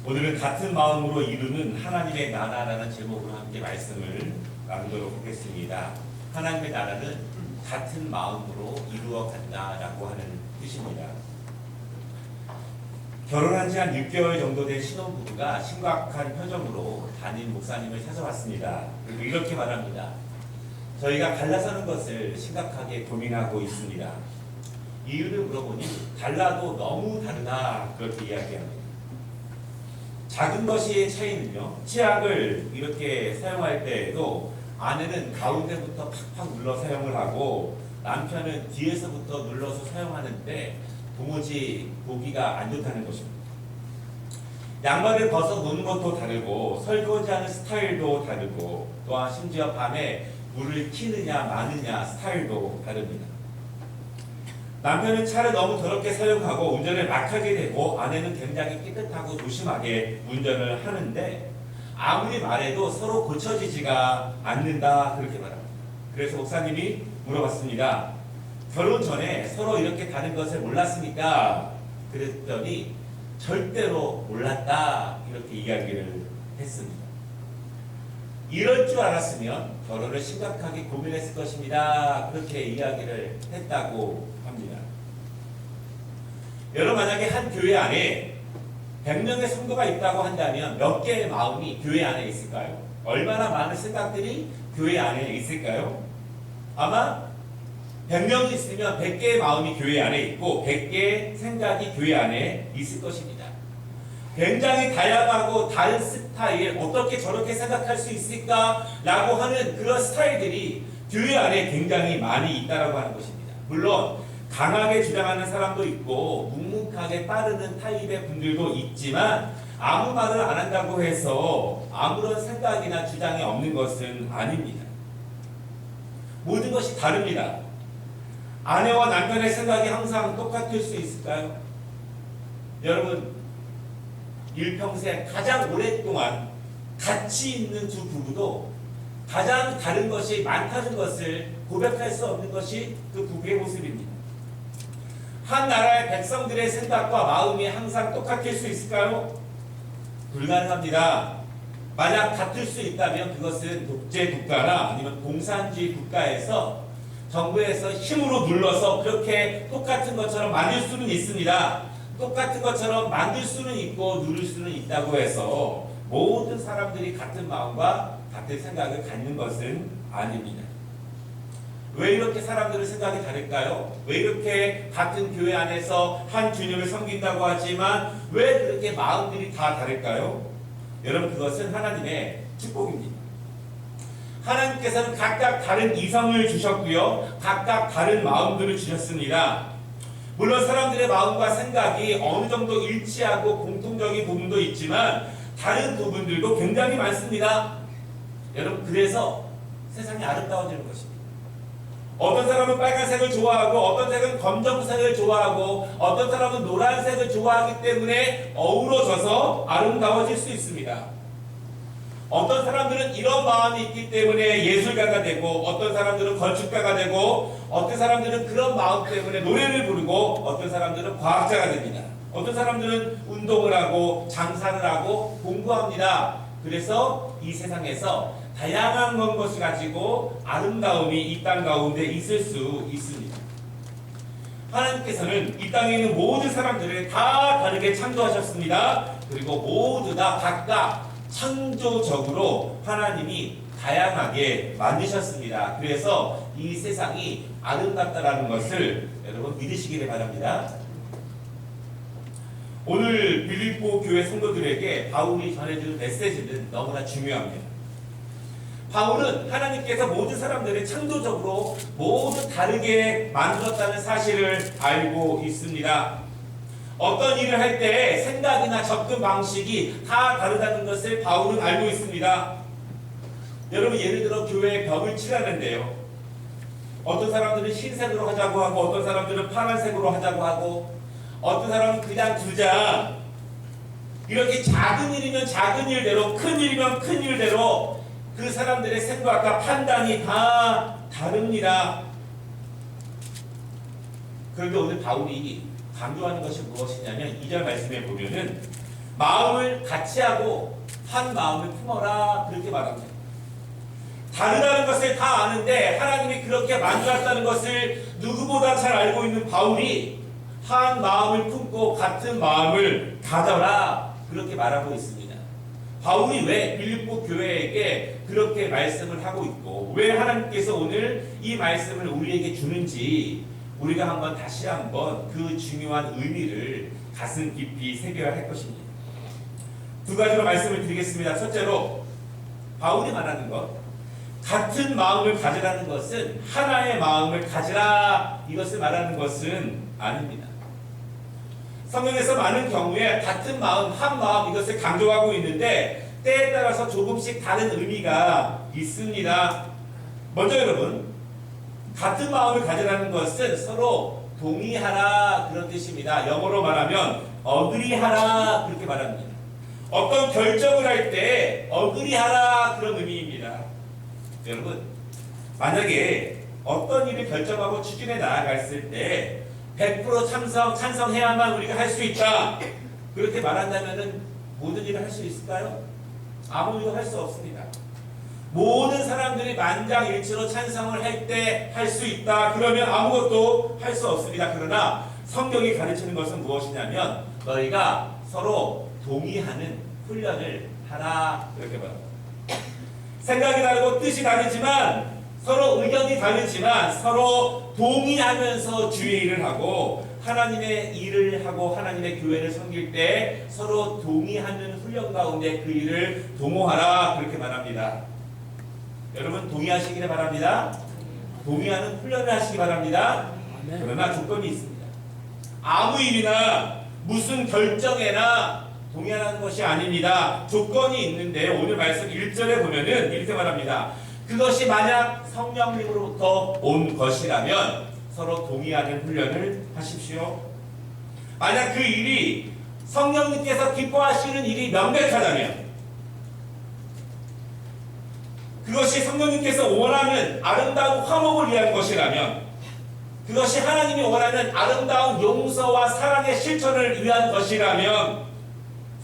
오늘은 같은 마음으로 이루는 하나님의 나라라는 제목으로 함께 말씀을 나누도록 하겠습니다. 하나님의 나라는 같은 마음으로 이루어 간다라고 하는 뜻입니다. 결혼한 지 한 6개월 정도 된 신혼부부가 심각한 표정으로 담임 목사님을 찾아왔습니다. 그리고 이렇게 말합니다. 저희가 갈라서는 것을 심각하게 고민하고 있습니다. 이유를 물어보니 달라도 너무 다르다 그렇게 이야기합니다. 작은 것의 차이는요, 치약을 이렇게 사용할 때에도 아내는 가운데부터 팍팍 눌러 사용을 하고 남편은 뒤에서부터 눌러서 사용하는데 도무지 보기가 안 좋다는 것입니다. 양말을 벗어 놓는 것도 다르고 설거지하는 스타일도 다르고 또한 심지어 밤에 물을 켜느냐 마느냐 스타일도 다릅니다. 남편은 차를 너무 더럽게 사용하고 운전을 막 하게 되고 아내는 굉장히 깨끗하고 조심하게 운전을 하는데 아무리 말해도 서로 고쳐지지가 않는다 그렇게 말합니다. 그래서 목사님이 물어봤습니다. 결혼 전에 서로 이렇게 다른 것을 몰랐습니까? 그랬더니 절대로 몰랐다 이렇게 이야기를 했습니다. 이럴 줄 알았으면 결혼을 심각하게 고민했을 것입니다. 그렇게 이야기를 했다고 합니다. 여러분 만약에 한 교회 안에 100명의 성도가 있다고 한다면 몇 개의 마음이 교회 안에 있을까요? 얼마나 많은 생각들이 교회 안에 있을까요? 아마 100명이 있으면 100개의 마음이 교회 안에 있고 100개의 생각이 교회 안에 있을 것입니다. 굉장히 다양하고 다른 스타일, 어떻게 저렇게 생각할 수 있을까? 라고 하는 그런 스타일들이 교회 안에 굉장히 많이 있다고 하는 것입니다. 물론 강하게 주장하는 사람도 있고 묵묵하게 따르는 타입의 분들도 있지만 아무 말을 안 한다고 해서 아무런 생각이나 주장이 없는 것은 아닙니다. 모든 것이 다릅니다. 아내와 남편의 생각이 항상 똑같을 수 있을까요? 여러분, 일평생 가장 오랫동안 같이 있는 두 부부도 가장 다른 것이 많다는 것을 고백할 수 없는 것이 그 부부의 모습입니다. 한 나라의 백성들의 생각과 마음이 항상 똑같을 수 있을까요? 불가능합니다. 만약 같을 수 있다면 그것은 독재 국가나 아니면 공산주의 국가에서 정부에서 힘으로 눌러서 그렇게 똑같은 것처럼 만들 수는 있습니다. 똑같은 것처럼 만들 수는 있고 누릴 수는 있다고 해서 모든 사람들이 같은 마음과 같은 생각을 갖는 것은 아닙니다. 왜 이렇게 사람들의 생각이 다를까요? 왜 이렇게 같은 교회 안에서 한 주님을 섬긴다고 하지만 왜 그렇게 마음들이 다 다를까요? 여러분, 그것은 하나님의 축복입니다. 하나님께서는 각각 다른 이성을 주셨고요, 각각 다른 마음들을 주셨습니다. 물론 사람들의 마음과 생각이 어느 정도 일치하고 공통적인 부분도 있지만 다른 부분들도 굉장히 많습니다. 여러분, 그래서 세상이 아름다워지는 것입니다. 어떤 사람은 빨간색을 좋아하고 어떤 사람은 검정색을 좋아하고 어떤 사람은 노란색을 좋아하기 때문에 어우러져서 아름다워질 수 있습니다. 어떤 사람들은 이런 마음이 있기 때문에 예술가가 되고 어떤 사람들은 건축가가 되고 어떤 사람들은 그런 마음 때문에 노래를 부르고 어떤 사람들은 과학자가 됩니다. 어떤 사람들은 운동을 하고 장사를 하고 공부합니다. 그래서 이 세상에서 다양한 것을 가지고 아름다움이 이 땅 가운데 있을 수 있습니다. 하나님께서는 이 땅에 있는 모든 사람들을 다 다르게 창조하셨습니다. 그리고 모두 다 각각 창조적으로 하나님이 다양하게 만드셨습니다. 그래서 이 세상이 아름답다라는 것을 여러분 믿으시기를 바랍니다. 오늘 빌립보 교회 성도들에게 바울이 전해주는 메시지는 너무나 중요합니다. 바울은 하나님께서 모든 사람들을 창조적으로 모두 다르게 만들었다는 사실을 알고 있습니다. 어떤 일을 할 때 생각이나 접근 방식이 다 다르다는 것을 바울은 알고 있습니다. 여러분, 예를 들어 교회에 벽을 칠하는데요, 어떤 사람들은 흰색으로 하자고 하고 어떤 사람들은 파란색으로 하자고 하고 어떤 사람은 그냥 두자, 이렇게 작은 일이면 작은 일대로 큰 일이면 큰 일대로 그 사람들의 생각과 판단이 다 다릅니다. 그런데 오늘 바울이 강조하는 것이 무엇이냐면 2절 말씀에 보면은 마음을 같이 하고 한 마음을 품어라 그렇게 말합니다. 다르다는 것을 다 아는데 하나님이 그렇게 만들었다는 것을 누구보다 잘 알고 있는 바울이 한 마음을 품고 같은 마음을 가져라 그렇게 말하고 있습니다. 바울이 왜 빌립보 교회에게 그렇게 말씀을 하고 있고 왜 하나님께서 오늘 이 말씀을 우리에게 주는지 우리가 한번 다시 한번 그 중요한 의미를 가슴 깊이 새겨야 할 것입니다. 두 가지로 말씀을 드리겠습니다. 첫째로 바울이 말하는 것, 같은 마음을 가지라는 것은 하나의 마음을 가지라 이것을 말하는 것은 아닙니다. 성경에서 많은 경우에 같은 마음, 한 마음 이것을 강조하고 있는데 때에 따라서 조금씩 다른 의미가 있습니다. 먼저 여러분, 같은 마음을 가지라는 것은 서로 동의하라 그런 뜻입니다. 영어로 말하면 agree하라 그렇게 말합니다. 어떤 결정을 할 때 agree하라 그런 의미입니다. 여러분, 만약에 어떤 일을 결정하고 추진해 나아갔을 때 100% 찬성해야만 우리가 할 수 있다 그렇게 말한다면 모든 일을 할 수 있을까요? 아무 일도 할 수 없습니다. 모든 사람들이 만장일치로 찬성을 할 때 할 수 있다 그러면 아무것도 할 수 없습니다. 그러나 성경이 가르치는 것은 무엇이냐면 너희가 서로 동의하는 훈련을 하라 그렇게 말합니다. 생각이 다르고 뜻이 다르지만 서로 의견이 다르지만 서로 동의하면서 주의 일을 하고 하나님의 일을 하고 하나님의 교회를 섬길 때 서로 동의하는 훈련 가운데 그 일을 도모하라 그렇게 말합니다. 여러분 동의하시기를 바랍니다. 동의하는 훈련을 하시기 바랍니다. 그러나 조건이 있습니다. 아무 일이나 무슨 결정에나 동의하는 것이 아닙니다. 조건이 있는데 오늘 말씀 1절에 보면은 이렇게 말합니다. 그것이 만약 성령님으로부터 온 것이라면 서로 동의하는 훈련을 하십시오. 만약 그 일이 성령님께서 기뻐하시는 일이 명백하다면 그것이 성령님께서 원하는 아름다운 화목을 위한 것이라면 그것이 하나님이 원하는 아름다운 용서와 사랑의 실천을 위한 것이라면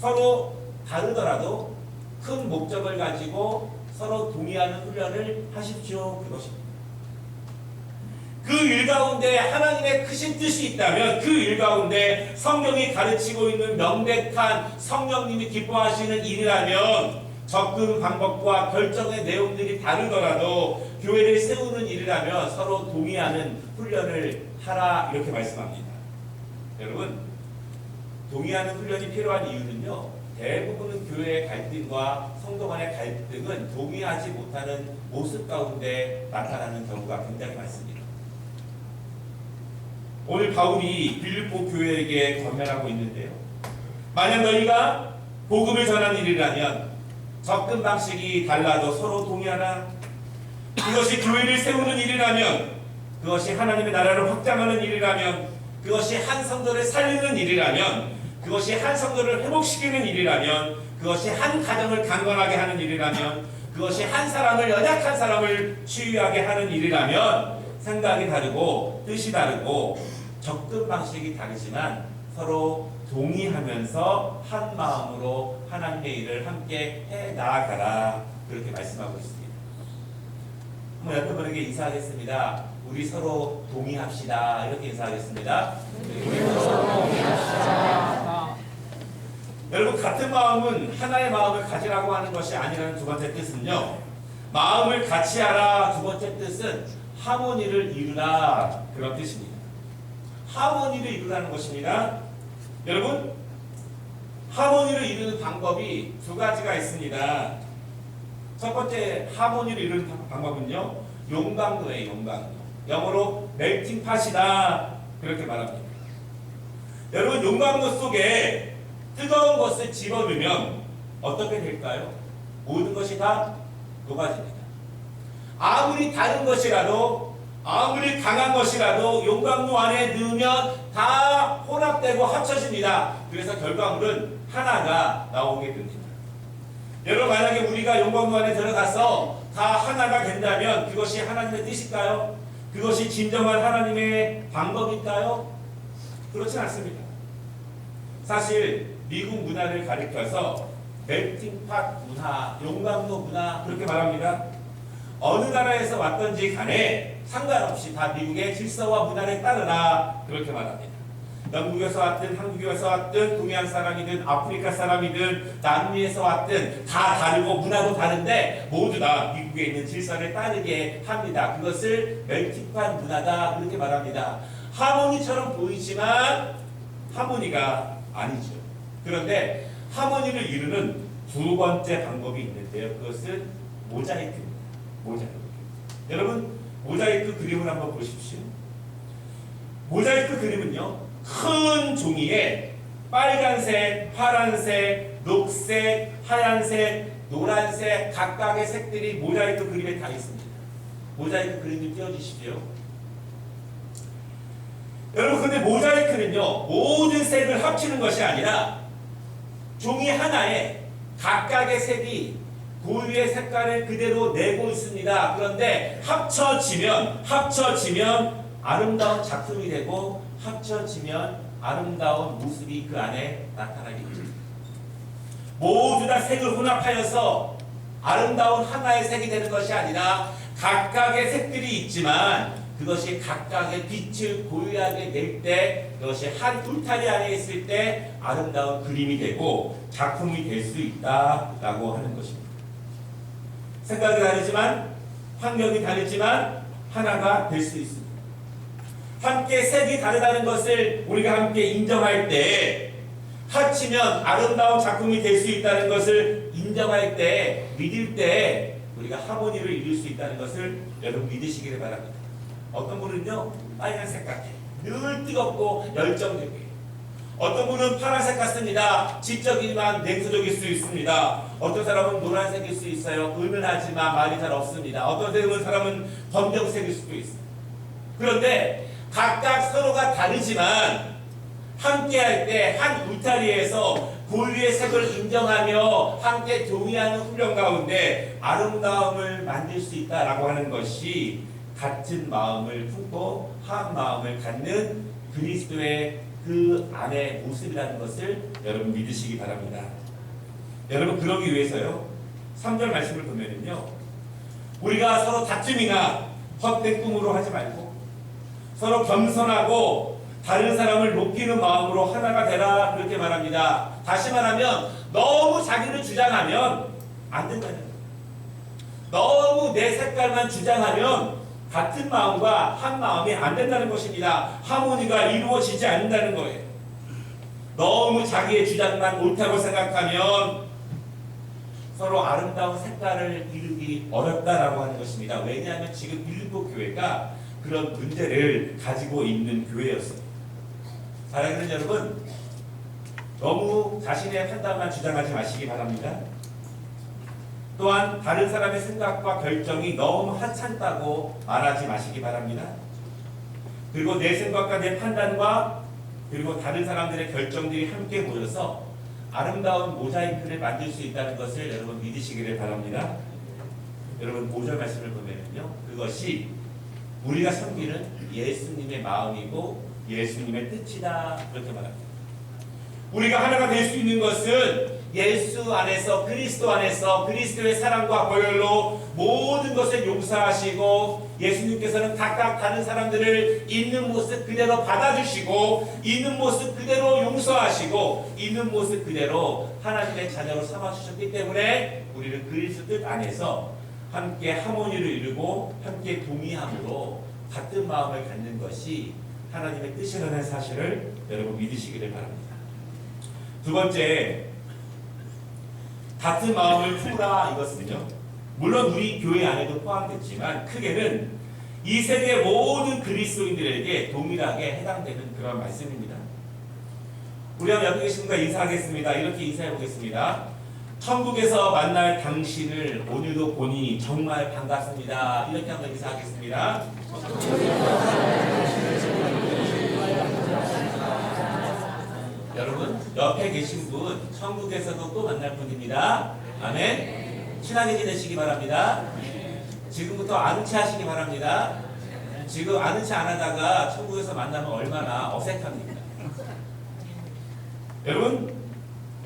서로 다르더라도 큰 목적을 가지고 서로 동의하는 훈련을 하십시오. 그것입니다. 그 일 가운데 하나님의 크신 뜻이 있다면 그 일 가운데 성경이 가르치고 있는 명백한 성령님이 기뻐하시는 일이라면 접근 방법과 결정의 내용들이 다르더라도 교회를 세우는 일이라면 서로 동의하는 훈련을 하라 이렇게 말씀합니다. 여러분 동의하는 훈련이 필요한 이유는요. 대부분은 교회의 갈등과 성도 간의 갈등은 동의하지 못하는 모습 가운데 나타나는 경우가 굉장히 많습니다. 오늘 바울이 빌립보 교회에게 권면하고 있는데요. 만약 너희가 복음을 전하는 일이라면 접근 방식이 달라도 서로 동의하라. 그것이 교회를 세우는 일이라면 그것이 하나님의 나라를 확장하는 일이라면 그것이 한 성도를 살리는 일이라면 그것이 한 성도를 회복시키는 일이라면 그것이 한 가정을 강건하게 하는 일이라면 그것이 한 사람을 연약한 사람을 치유하게 하는 일이라면 생각이 다르고 뜻이 다르고 접근 방식이 다르지만 서로 동의하면서 한 마음으로 하나님의 일을 함께 해 나아가라 그렇게 말씀하고 있습니다. 한번 옆에 분에게 인사하겠습니다. 우리 서로 동의합시다 이렇게 인사하겠습니다. 여러분 같은 마음은 하나의 마음을 가지라고 하는 것이 아니라는 두 번째 뜻은요. 마음을 같이 하라 두 번째 뜻은 하모니를 이루라 그런 뜻입니다. 하모니를 이루라는 것입니다. 여러분 하모니를 이루는 방법이 두 가지가 있습니다. 첫 번째 하모니를 이루는 방법은요. 용광로예요. 용광로. 영어로 멜팅 팟이다 그렇게 말합니다. 여러분 용광로 속에 뜨거운 것을 집어넣으면 어떻게 될까요? 모든 것이 다 녹아집니다. 아무리 다른 것이라도 아무리 강한 것이라도 용광로 안에 넣으면 다 혼합되고 합쳐집니다. 그래서 결과물은 하나가 나오게 됩니다. 여러분 만약에 우리가 용광로 안에 들어가서 다 하나가 된다면 그것이 하나님의 뜻일까요? 그것이 진정한 하나님의 방법일까요? 그렇지 않습니다. 사실 미국 문화를 가리켜서 멜팅팟 문화, 용광로 문화 그렇게 말합니다. 어느 나라에서 왔던지 간에 상관없이 다 미국의 질서와 문화를 따르라 그렇게 말합니다. 영국에서 왔든 한국에서 왔든 동양 사람이든 아프리카 사람이든 남미에서 왔든 다 다르고 문화도 다른데 모두 다 미국에 있는 질서를 따르게 합니다. 그것을 멜팅팟 문화다 그렇게 말합니다. 하모니처럼 보이지만 하모니가 아니죠. 그런데 하모니를 이루는 두 번째 방법이 있는데요. 그것은 모자이크입니다. 모자이크. 여러분 모자이크 그림을 한번 보십시오. 모자이크 그림은요. 큰 종이에 빨간색, 파란색, 녹색, 하얀색, 노란색 각각의 색들이 모자이크 그림에 다 있습니다. 모자이크 그림 좀 띄워주십시오. 여러분 근데 모자이크는요 모든 색을 합치는 것이 아니라 종이 하나에 각각의 색이 고유의 색깔을 그대로 내고 있습니다. 그런데 합쳐지면 아름다운 작품이 되고 합쳐지면 아름다운 모습이 그 안에 나타나게 됩니다. 모두 다 색을 혼합하여서 아름다운 하나의 색이 되는 것이 아니라 각각의 색들이 있지만 그것이 각각의 빛을 고유하게 낼 때 그것이 한 울타리 안에 있을 때 아름다운 그림이 되고 작품이 될 수 있다라고 하는 것입니다. 색깔이 다르지만 환경이 다르지만 하나가 될 수 있습니다. 함께 색이 다르다는 것을 우리가 함께 인정할 때 합치면 아름다운 작품이 될 수 있다는 것을 인정할 때 믿을 때 우리가 하모니를 이룰 수 있다는 것을 여러분 믿으시기를 바랍니다. 어떤 분은요 빨간색 같아요. 늘 뜨겁고 열정적이에요. 어떤 분은 파란색 같습니다. 지적이지만 냉소적일 수 있습니다. 어떤 사람은 노란색일 수 있어요. 은은하지만 말이 잘 없습니다. 어떤 사람은 검정색일 수도 있어요. 그런데 각각 서로가 다르지만 함께할 때 한 울타리에서 고유의 색을 인정하며 함께 동의하는 훈련 가운데 아름다움을 만들 수 있다라고 하는 것이 같은 마음을 품고 한 마음을 갖는 그리스도의 그 안의 모습이라는 것을 여러분 믿으시기 바랍니다. 여러분 그러기 위해서요 3절 말씀을 보면은요 우리가 서로 다툼이나 헛된 꿈으로 하지 말고 서로 겸손하고 다른 사람을 높이는 마음으로 하나가 되라 그렇게 말합니다. 다시 말하면 너무 자기를 주장하면 안 된다는 거예요. 너무 내 색깔만 주장하면 같은 마음과 한 마음이 안 된다는 것입니다. 하모니가 이루어지지 않는다는 거예요. 너무 자기의 주장만 옳다고 생각하면 서로 아름다운 색깔을 이루기 어렵다라고 하는 것입니다. 왜냐하면 지금 빌립보 교회가 그런 문제를 가지고 있는 교회였습니다. 사랑하는 여러분, 너무 자신의 판단만 주장하지 마시기 바랍니다. 또한 다른 사람의 생각과 결정이 너무 하찮다고 말하지 마시기 바랍니다. 그리고 내 생각과 내 판단과 그리고 다른 사람들의 결정들이 함께 모여서 아름다운 모자이크를 만들 수 있다는 것을 여러분 믿으시기를 바랍니다. 여러분 5절 말씀을 보면요, 그것이 우리가 섬기는 예수님의 마음이고 예수님의 뜻이다 그렇게 말합니다. 우리가 하나가 될 수 있는 것은 예수 안에서 그리스도 안에서 그리스도의 사랑과 보혈로 모든 것을 용서하시고 예수님께서는 각각 다른 사람들을 있는 모습 그대로 받아주시고 있는 모습 그대로 용서하시고 있는 모습 그대로 하나님의 자녀로 삼아주셨기 때문에 우리는 그리스도 뜻 안에서 함께 하모니를 이루고 함께 동의함으로 같은 마음을 갖는 것이 하나님의 뜻이라는 사실을 여러분 믿으시기를 바랍니다. 두 번째, 같은 마음을 품으라 이것은요, 물론 우리 교회 안에도 포함됐지만 크게는 이 세계 모든 그리스도인들에게 동일하게 해당되는 그런 말씀입니다. 우리 한번 여기 계신 분과 인사하겠습니다. 이렇게 인사해 보겠습니다. 천국에서 만날 당신을 오늘도 보니 정말 반갑습니다. 이렇게 한번 인사하겠습니다. 여러분 옆에 계신 분 천국에서도 또 만날 분입니다. 아멘. 친하게 지내시기 바랍니다. 지금부터 아는 체 하시기 바랍니다. 지금 아는 체 안 하다가 천국에서 만나면 얼마나 어색합니까? 여러분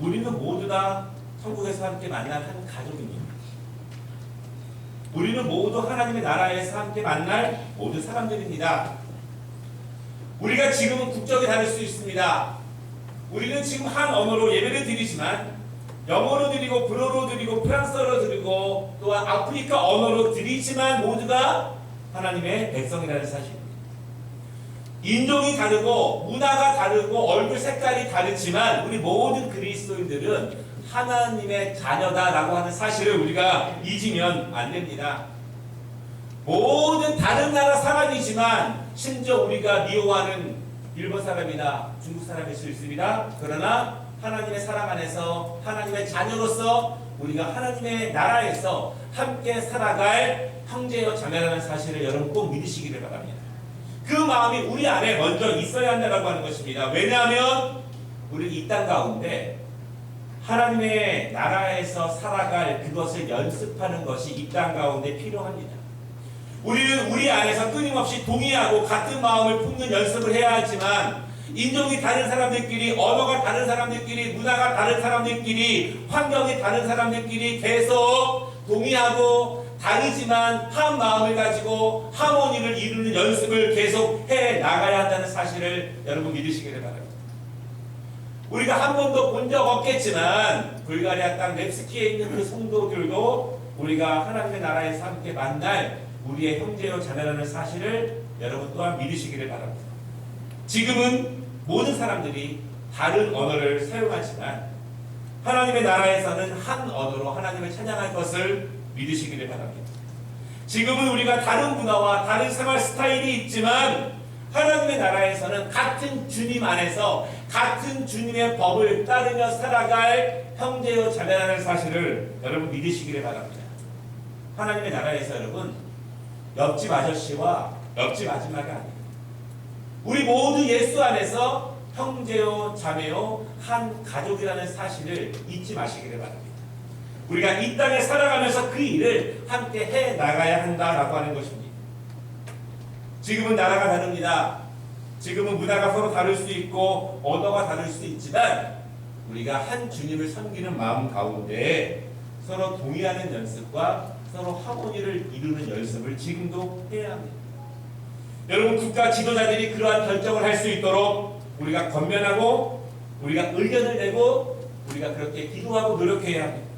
우리는 모두 다 천국에서 함께 만날 한 가족입니다. 우리는 모두 하나님의 나라에서 함께 만날 모든 사람들입니다. 우리가 지금은 국적이 다를 수 있습니다. 우리는 지금 한 언어로 예배를 드리지만 영어로 드리고 불어로 드리고 프랑스어로 드리고 또한 아프리카 언어로 드리지만 모두가 하나님의 백성이라는 사실입니다. 인종이 다르고 문화가 다르고 얼굴 색깔이 다르지만 우리 모든 그리스도인들은 하나님의 자녀다라고 하는 사실을 우리가 잊으면 안 됩니다. 모든 다른 나라 사람이지만 심지어 우리가 미워하는 일본 사람이나 중국 사람일 수 있습니다. 그러나 하나님의 사랑 안에서 하나님의 자녀로서 우리가 하나님의 나라에서 함께 살아갈 형제여 자매라는 사실을 여러분 꼭 믿으시기를 바랍니다. 그 마음이 우리 안에 먼저 있어야 한다고 하는 것입니다. 왜냐하면 우리 이 땅 가운데 하나님의 나라에서 살아갈 그것을 연습하는 것이 이 땅 가운데 필요합니다. 우리는 우리 안에서 끊임없이 동의하고 같은 마음을 품는 연습을 해야 하지만 인종이 다른 사람들끼리, 언어가 다른 사람들끼리, 문화가 다른 사람들끼리, 환경이 다른 사람들끼리 계속 동의하고 다르지만 한 마음을 가지고 하모니를 이루는 연습을 계속 해 나가야 한다는 사실을 여러분 믿으시기를 바랍니다. 우리가 한 번도 본 적 없겠지만 불가리아 땅 렙스키에 있는 그 성도들도 우리가 하나님의 나라에서 함께 만날 우리의 형제요 자매라는 사실을 여러분 또한 믿으시기를 바랍니다. 지금은 모든 사람들이 다른 언어를 사용하지만 하나님의 나라에서는 한 언어로 하나님을 찬양할 것을 믿으시기를 바랍니다. 지금은 우리가 다른 문화와 다른 생활 스타일이 있지만 하나님의 나라에서는 같은 주님 안에서 같은 주님의 법을 따르며 살아갈 형제요 자매라는 사실을 여러분 믿으시기를 바랍니다. 하나님의 나라에서 여러분 옆집 아저씨와 옆집 아줌마가 아닙니다. 우리 모두 예수 안에서 형제요 자매요 한 가족이라는 사실을 잊지 마시기를 바랍니다. 우리가 이 땅에 살아가면서 그 일을 함께 해 나가야 한다라고 하는 것입니다. 지금은 나라가 다릅니다. 지금은 문화가 서로 다를 수 있고 언어가 다를 수 있지만 우리가 한 주님을 섬기는 마음 가운데 서로 동의하는 연습과 서로 하모니를 이루는 연습을 지금도 해야 합니다. 여러분 국가 지도자들이 그러한 결정을 할 수 있도록 우리가 권면하고 우리가 의견을 내고 우리가 그렇게 기도하고 노력해야 합니다.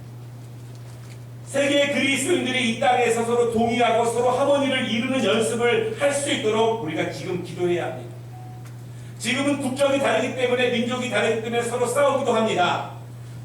세계의 그리스도인들이 이 땅에서 서로 동의하고 서로 하모니를 이루는 연습을 할 수 있도록 우리가 지금 기도해야 합니다. 지금은 국적이 다르기 때문에 민족이 다르기 때문에 서로 싸우기도 합니다.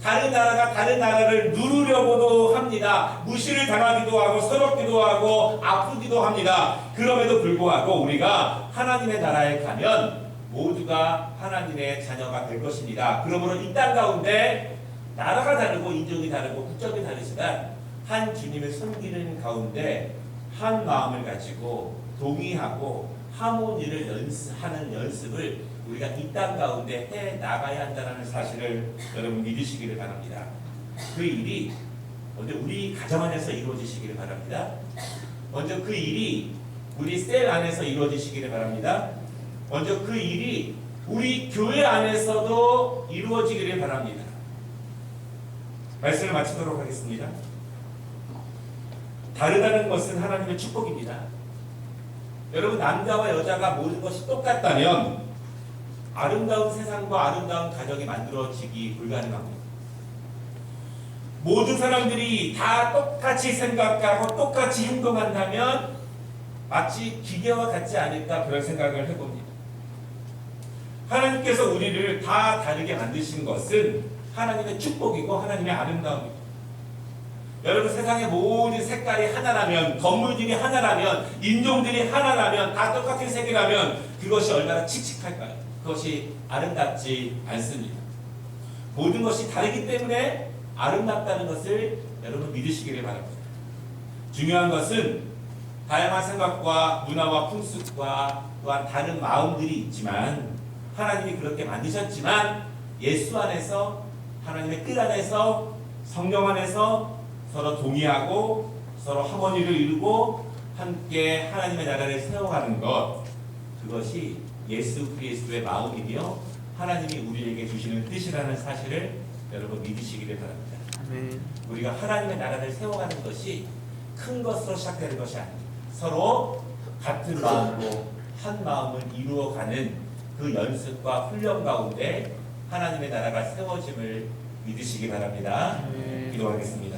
다른 나라가 다른 나라를 누르려고도 합니다. 무시를 당하기도 하고 서럽기도 하고 아프기도 합니다. 그럼에도 불구하고 우리가 하나님의 나라에 가면 모두가 하나님의 자녀가 될 것입니다. 그러므로 이 땅 가운데 나라가 다르고 인종이 다르고 국적이 다르지만 한 주님을 섬기는 가운데 한 마음을 가지고 동의하고 하모니를 하는 연습을 우리가 이 땅 가운데 해 나가야 한다는 사실을 여러분 믿으시기를 바랍니다. 그 일이 먼저 우리 가정 안에서 이루어지시기를 바랍니다. 먼저 그 일이 우리 셀 안에서 이루어지시기를 바랍니다. 먼저 그 일이 우리 교회 안에서도 이루어지기를 바랍니다. 말씀을 마치도록 하겠습니다. 다르다는 것은 하나님의 축복입니다. 여러분 남자와 여자가 모든 것이 똑같다면 아름다운 세상과 아름다운 가정이 만들어지기 불가능합니다. 모든 사람들이 다 똑같이 생각하고 똑같이 행동한다면 마치 기계와 같지 않을까 그런 생각을 해봅니다. 하나님께서 우리를 다 다르게 만드신 것은 하나님의 축복이고 하나님의 아름다움입니다. 여러분 세상의 모든 색깔이 하나라면 건물들이 하나라면 인종들이 하나라면 다 똑같은 색이라면 그것이 얼마나 칙칙할까요? 그것이 아름답지 않습니다. 모든 것이 다르기 때문에 아름답다는 것을 여러분 믿으시기를 바랍니다. 중요한 것은 다양한 생각과 문화와 풍습과 또한 다른 마음들이 있지만 하나님이 그렇게 만드셨지만 예수 안에서 하나님의 뜻 안에서 성령 안에서 서로 동의하고 서로 하모니를 이루고 함께 하나님의 나라를 세워가는 것, 그것이 예수 그리스도의 마음이며 하나님이 우리에게 주시는 뜻이라는 사실을 여러분 믿으시기를 바랍니다. 아멘. 우리가 하나님의 나라를 세워가는 것이 큰 것으로 시작되는 것이 아닙니다. 서로 같은 마음으로 한 마음을 이루어가는 그 연습과 훈련 가운데 하나님의 나라가 세워짐을 믿으시기 바랍니다. 아멘. 기도하겠습니다.